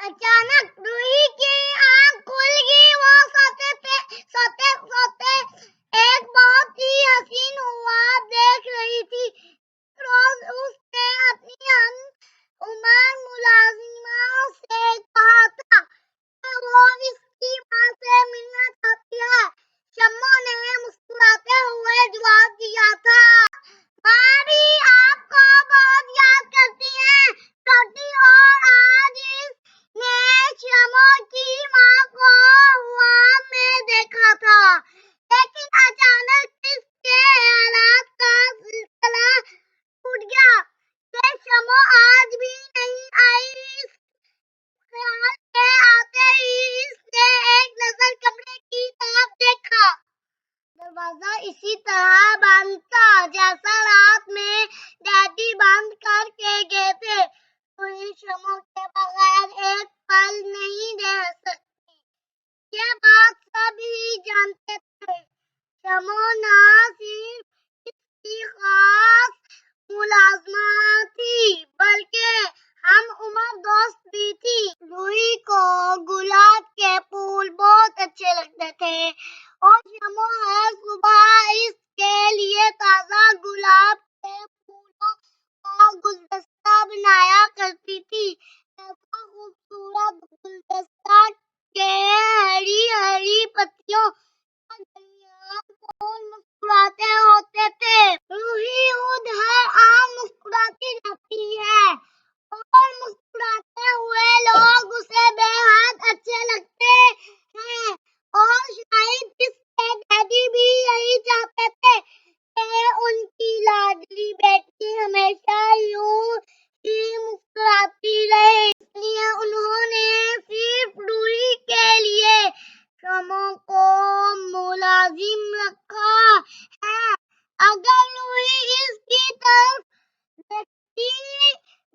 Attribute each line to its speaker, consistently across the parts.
Speaker 1: अचानक रूही की आंख खुल गई। वो सोते सोते एक बहुत ही हसीन ख्वाब देख रही थी। रोज उसने अपनी हम उम्र मुलाजिमा से कहा था कि वो इसकी माँ से मिलना चाहती है। शम्मो ने मुस्कुराते हुए जवाब दिया था, माँ भी आपको बहुत याद करती है छोटी। और आज इसने शम्मो की माँ को ख्वाब में देखा था, लेकिन अचानक इसके हालात का सिलसिला टूट गया कि शम्मो आज भी नहीं आई। इस ख्याल के आते ही इसने एक नजर कमरे की तरफ देखा। दरवाजा इसी तरह बंद था जैसा रात में डैडी बंद करके गए थे। रूही शम्मो के बगैर एक पल नहीं रह सकती, ये बात सभी जानते थे। शम्मो ना सिर्फ इसकी खास मुलाजमा थी बल्कि हम उम्र दोस्त भी थी। रूही को गुलाब के फूल बहुत अच्छे लगते थे और शम्मो हर सुबह इसके लिए ताजा गुलाब के फूलों का गुलदस्ता बनाया करती थी। ऐसा खूबसूरत गुलदस्ता के हरी हरी पत्तियों का दरमियान फूल मुस्कुराते होते थे। रूही हर आम मुस्कुराती रहती है और मुस्कुराते हुए लोग उसे बेहद अच्छे लगते हैं। और शायद इसके डैडी भी यही चाहते थे कि उनकी लाडली बेटी हमेशा यूं ही मुस्कुराती रहे। इसलिए उन्होंने सिर्फ रूही के लिए शम्मो को मुलाजिम रखा है। अगर रूही इसकी तरफ देखती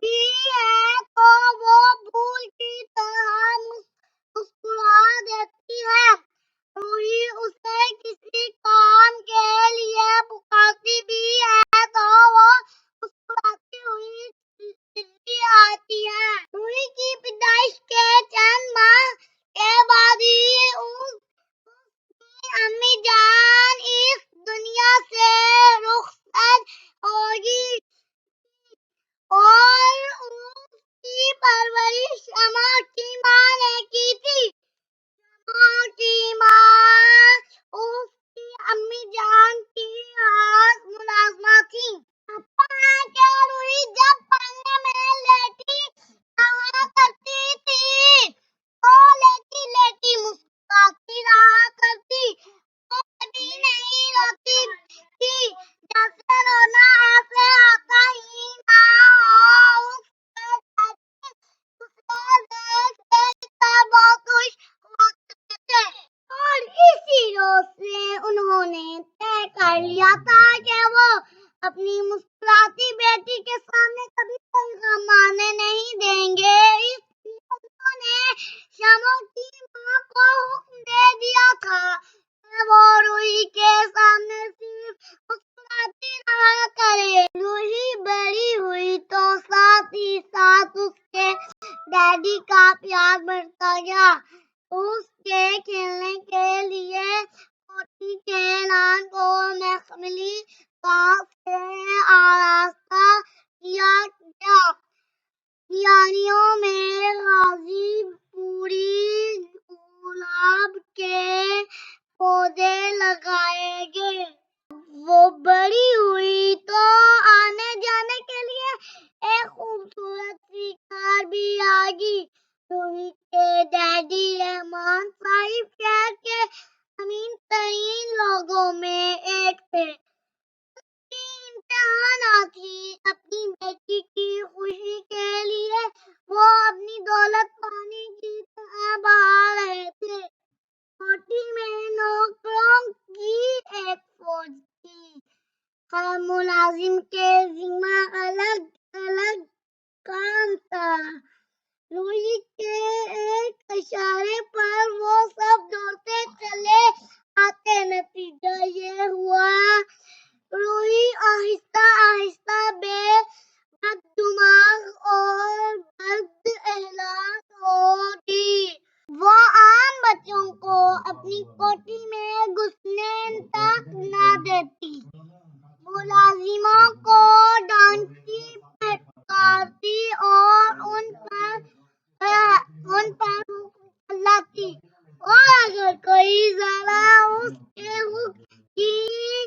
Speaker 1: भी है तो वो फूल की तरह मुस्कुरा देती है। रूही उसे किसी काम के लिए पुकारती भी है तो वो मुस्कुराती हुई चली आती है। रूही की पैदाइश के चंद माह के बाद ही उसकी अम्मी जान इस दुनिया से रुखसत होगी और उसकी परवरिश शम्मो की माँ ने की थी। शम्मो की माँ उसकी अम्मी जान की खास मुलाजमा थी। कहते हैं कि रूही जब पलंग में लेटी रहा करती थी तो लेटी लेटी मुस्कुराती रहा करती। वो कभी नहीं रोती थी, जैसे रोना ऐसे आता ही ना हो। उसके डैडी उसे देख देख कर बहुत खुश हुआ करते थे और इसी रोज से उन्होंने तय कर लिया था कि वो अपनी मुस्कुराती बेटी के सामने कभी पैगाम आने नहीं देंगे। इसलिए उन्होंने शम्मो की माँ को हुक्म दे दिया था कि वो रूही के सामने सिर्फ मुस्कुराती रहा करे। रूही बड़ी हुई तो साथ ही साथ उसके डैडी का प्यार बढ़ता गया। उसके खेलने के लिए पोती के ऐलान को महफिली घास से आरास्ता किया गया। क्यारियों में गाजीपुरी गुलाब के पौधे लगाए गए। वो बड़ी हुई तो आने जाने के लिए एक खूबसूरत सी कार भी आ गई। रूही के डैडी रहमान साहिब शहर के अमीर तरीन लोगों में एक थे। इंतहा थी अपनी बेटी की खुशी के लिए वो अपनी दौलत पानी की तरह बहा रहे थे। कोठी में नौकरों की एक फौज थी। हर मुलाजिम के जिम्मा अलग अलग काम था। रूही के एक इशारे पर वो सब दौड़ते चले आते। नतीजा ये हुआ, रूही आहिस्ता आहिस्ता बेबददिमाग और बद अखलाक हो मुलाजिमों को डांटती फटकारती और उन पर चिल्लाती, और अगर कोई जरा उसके हुक्म की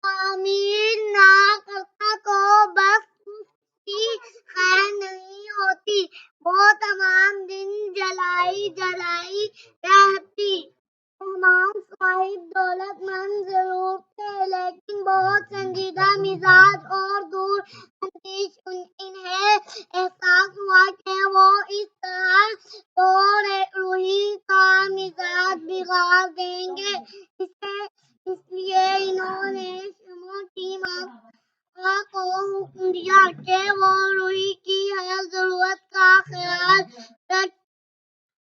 Speaker 1: तामील ना करता तो बस उसकी खैर नहीं होती, वो तमाम दिन जलाई जलाई रहती। रहमान साहिब दौलतमंद जरूर थे, लेकिन बहुत संजीदा मिजाज और दूर अंदेश। इन्हें एहसास हुआ कि वो इस तरह तो रूही का मिजाज बिगाड़ देंगे, इसलिए इन्होंने शमो की माँ को हुक्म दिया कि वो रूही की हर जरूरत का ख्याल रखे,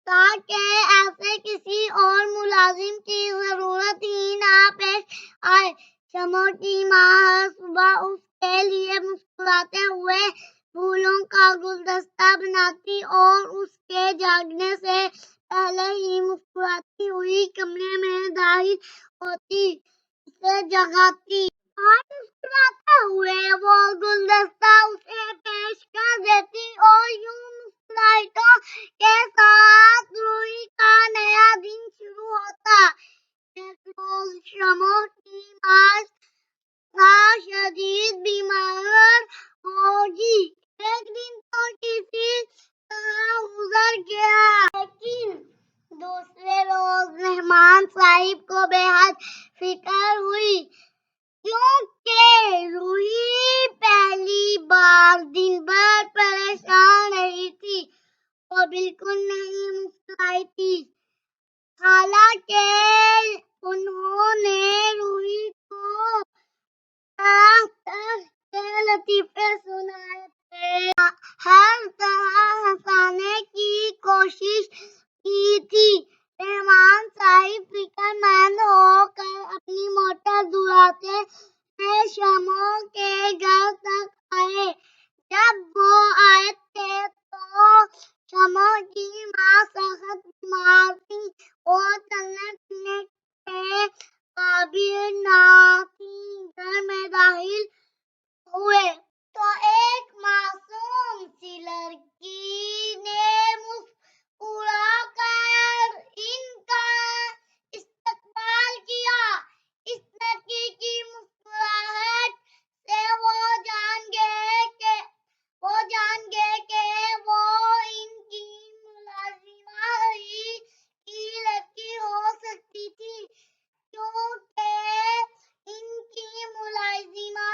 Speaker 1: ताकि ऐसे किसी और मुलाजिम की जरूरत ही ना पेश आए। शमो की माँ हर सुबह उसके लिए मुस्कुराते हुए फूलों का गुलदस्ता बनाती और उसके जागने से पहले ही मुस्कुराती हुई कमरे में दाखिल होती, उसे जगाती और मुस्कुराते हुए वो गुलदस्ता उसे पेश कर देती और यूं मुस्कुराहटों के साथ रूही का नया दिन शुरू होता। एक रोज शमो की माँ शदीद बीमार होगी। एक दिन तो किसी तरह गुजर गया, लेकिन दूसरे रोज रहमान साहिब को बेहद फिक्र हुई, क्योंकि रूही पहली बार दिन भर परेशान रही थी। वो बिल्कुल नहीं मुस्कुराई थी। हालांकि उन्होंने रूही को तरह तरह के लतीफे सुनाए थे, हर तरह हंसाने की कोशिश की थी। रहमान साहिब फिक्रमंद होकर अपनी मोटर दुलाते शमो के घर तक आए। जब वो आए थे तो शमो की माँ सख्त बीमार थी और चलने फिरने के काबिल ना थी। घर में दाखिल हुए तो एक मासूम सी लड़की ने मुस्कुराकर इनका इस्तकबाल किया। इस लड़की की मुस्कुराहट से वो जान गए कि वो इनकी मुलाजिमा ही की लड़की हो सकती थी, क्योंकि इनकी मुलाजिमा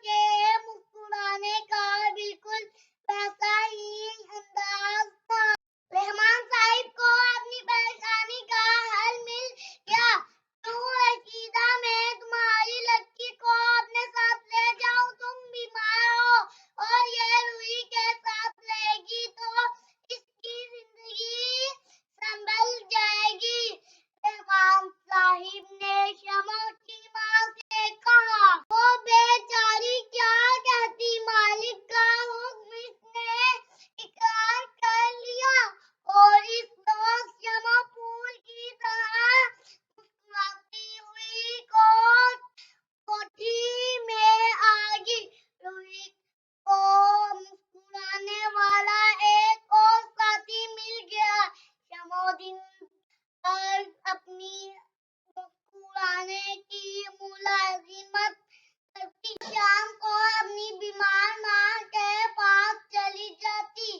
Speaker 1: के मुस्कुराने का बिल्कुल वैसा ही अंदाज था। रहमान साहिब को अपनी परेशानी का हल मिल गया। रशीदा, मैं तुम्हारी लड़की को अपने साथ ले जाऊं? तुम बीमार हो और ये रूही के साथ रहेगी तो इसकी जिंदगी संभल जाएगी। रहमान साहिब ने शमो की माँ से कहा। वो बेचारी क्या कहती, मालिक का हुक्म इसने इकरार कर लिया और इस रोज शमो फूल की तरह मुस्कुराती हुई कोठी में आ गई। रूही को मुस्कुराने वाला एक और साथी मिल गया। शमो दिन भर अपनी मुस्कुराने की मुलाजिमत करती, शाम को अपनी बीमार माँ के पास चली जाती।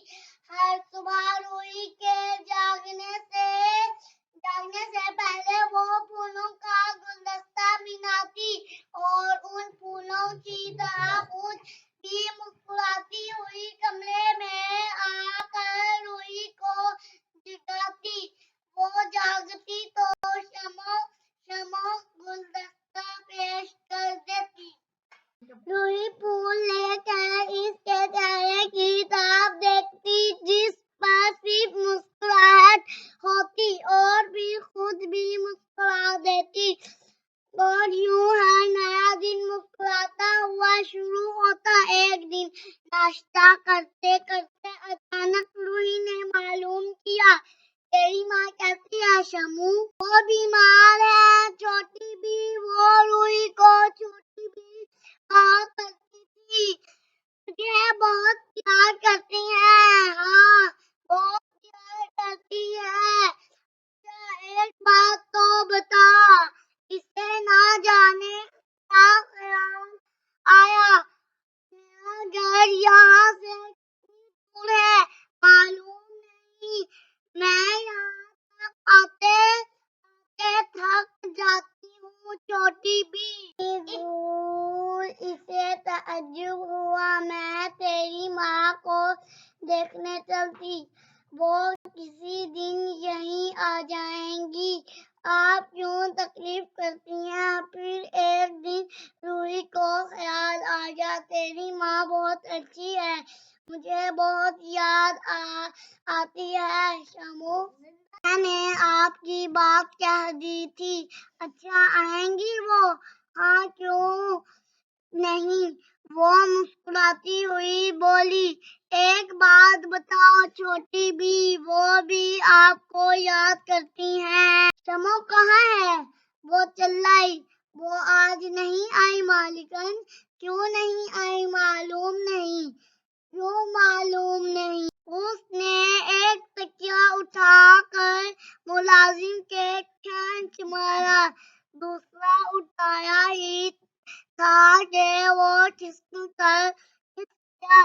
Speaker 1: हर सुबह रूही के जागने से पहले वो फूलों का गुलदस्ता बनाती और उन फूलों की तरह खुद भी मुस्कुराती हुई कमरे में आकर रूही को जगाती। वो जागती तो शमो गुलदस्ता पेश कर देती। रूही फूल लेकर इसके चेहरे की तरफ देखती, जिस पर सिर्फ मुस्कुराहट होती, और फिर खुद भी मुस्कुरा देती, और यूं हर नया दिन मुस्कुराता हुआ शुरू होता। एक दिन नाश्ता करते करते अचानक रूही ने मालूम किया, तेरी माँ कैसी है शमू? वो बीमार है, छोटी भी। वो रूही को छोटी भी कहा اسے تعجب ہوا۔ میں تیری ماں کو دیکھنے چلتی، وہ کسی دن یہیں آ جائیں گی، آپ کیوں تکلیف کرتی ہیں؟ پھر ایک دن روحی کو خیال آیا، تیری ماں بہت اچھی ہے، مجھے بہت یاد آتی ہے شمو، میں نے آپ کی بات کہہ دی تھی۔ اچھا آئیں گی وہ؟ ہاں کیوں نہیں، وہ مسکراتی ہوئی بولی۔ ایک بات بتاؤ چھوٹی بھی، وہ بھی آپ کو یاد کرتی ہیں؟ شمو کہاں ہے؟ وہ چلائی۔ وہ آج نہیں آئی مالکن؟ کیوں نہیں آئی؟ معلوم نہیں۔ کیوں معلوم نہیں؟ اس نے ایک تکیہ اٹھا کر ملازم کے کھینچ مارا، دوسرا اٹھایا ہی تھا کہ وہ کھسک کر گر گیا،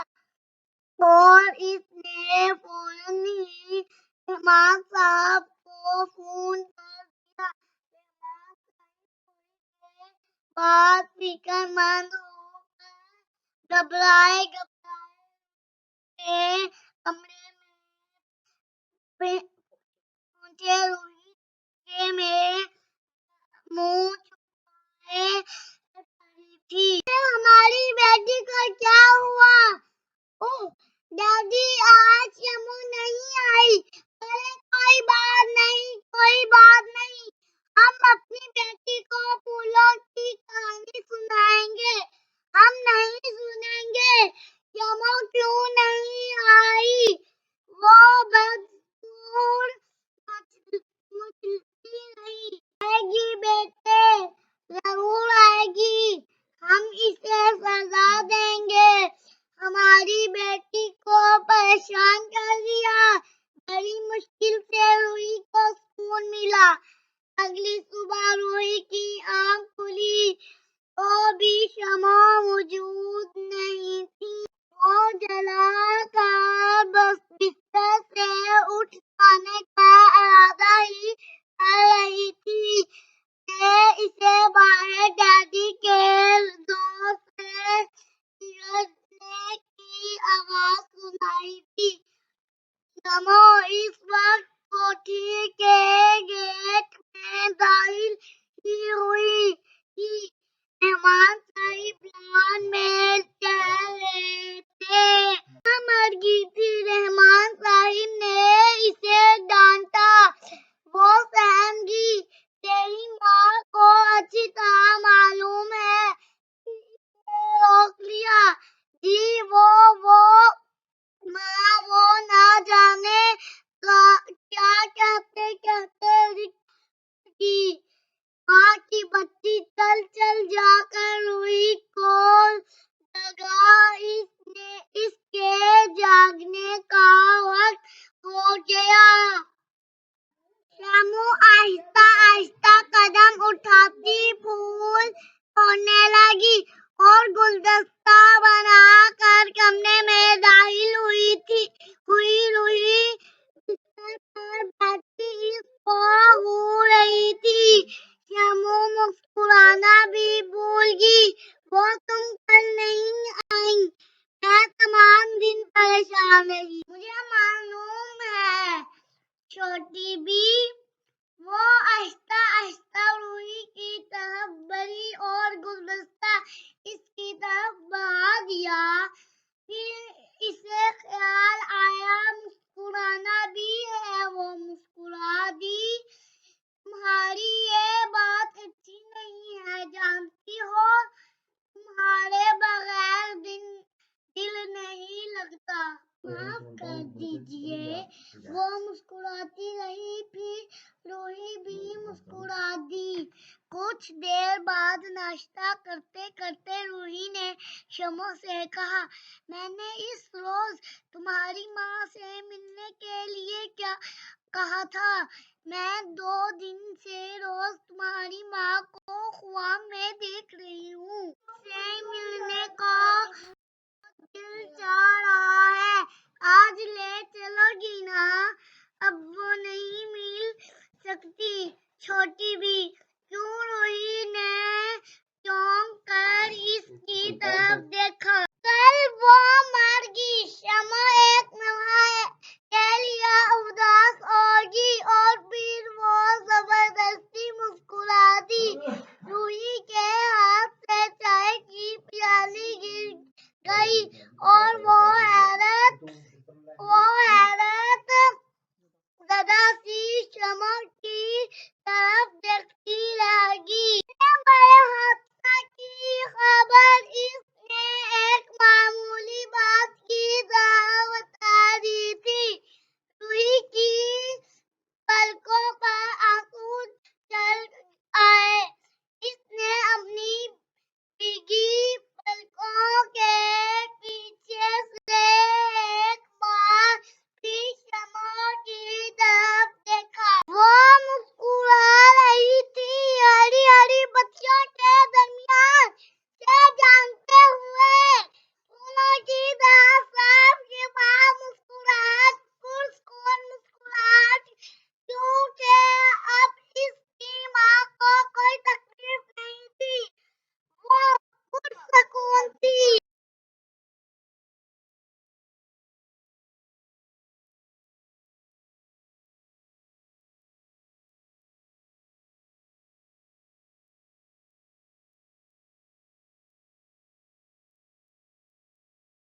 Speaker 1: اور اس نے فوراً ہی رحمان صاحب کو فون کر دیا۔ رحمان صاحب تھوڑی دیر بعد فکر مند ہو کر گھبرائے کمرے میں پہنچے۔ روحی تکیے میں منہ چھپائے پڑی تھی۔ ہماری بیٹی کو کیا ہوا؟ اوہ ڈیڈی، آج شمو نہیں آئی۔ ارے کوئی بات نہیں، کوئی بات نہیں، ہم اپنی بیٹی کو پھولوں کی کہانی سنائیں گے۔ ہم نہیں سنیں گے۔ شمو کیوں نہیں آئی؟ وہ بدستور مچلتی رہی۔ آئے گی بیٹے، ضرور آئے گی، ہم اسے سزا دیں گے۔ ہماری بیٹی کو پریشان کر دیا۔ بڑی مشکل سے روحی کو سکون ملا۔ اگلی صبح روحی کی آنکھ کھلی تو بھی شمو موجود نہیں تھی۔ وہ جلا کر بستر سے اٹھ جانے کا ارادہ ہی کر رہی تھی کہ اسے باہر ڈیڈی کے زور سے چیخنے کی آواز سنائی دی۔ شمو اس وقت کوٹھی کے گیٹ میں داخل ہی ہوئی تھی۔ رحمان صاحب لان میں ٹہل رہے تھے۔ ماں مر گئی تھی، رحمان صاحب نے اسے ڈانٹا۔ وہ سمجھی، تیری ماں کو اچھی طرح معلوم ہے، اسے روک لیا۔ جی ماں، وہ نہ جانے کیا کہتے کہتے رک گئی۔ ماں کی بچی، چل چل جا کر روحی کو جگا، اس کے جاگنے کا وقت ہو گیا۔ شمو آہستہ آہستہ قدم اٹھاتی پھول توڑنے لگی اور گلدستہ بنا کر کمرے میں داخل ہوئی۔ روحی بستر پر بیٹھی اس کو گھور رہی تھی۔ شمو مسکرانا بھی بھول گئی۔ وہ تم کل نہیں آئیں؟ میں تمام دن پریشان رہی۔ مجھے معلوم ہے چھوٹی بھی۔ وہ آہستہ آہستہ روحی کی طرف بڑھی اور گلدستہ اس کی طرف بڑھا دیا۔ پھر اسے خیال آیا مسکرانا بھی ہے، وہ مسکرا دی۔ تمہاری یہ بات اچھی نہیں ہے، جانتی ہو، تمہارے بغیر دل نہیں لگتا۔ معاف کر دیجیے۔ وہ مسکراتی رہی، پھر روحی بھی مسکرا دی۔ کچھ دیر بعد ناشتہ کرتے کرتے روحی نے شمو سے کہا، میں نے اس روز تمہاری ماں سے ملنے کے لیے کہا تھا۔ میں 2 دن سے روز تمہاری ماں کو خواب میں دیکھ رہی ہوں۔ اس سے ملنے کو دل چاہ رہا ہے۔ آج لے چلو گی نا؟ اب وہ نہیں مل سکتی۔ چھوٹی بھی، کیوں؟ روحی نے چونک کر اس کی گئی اور وہ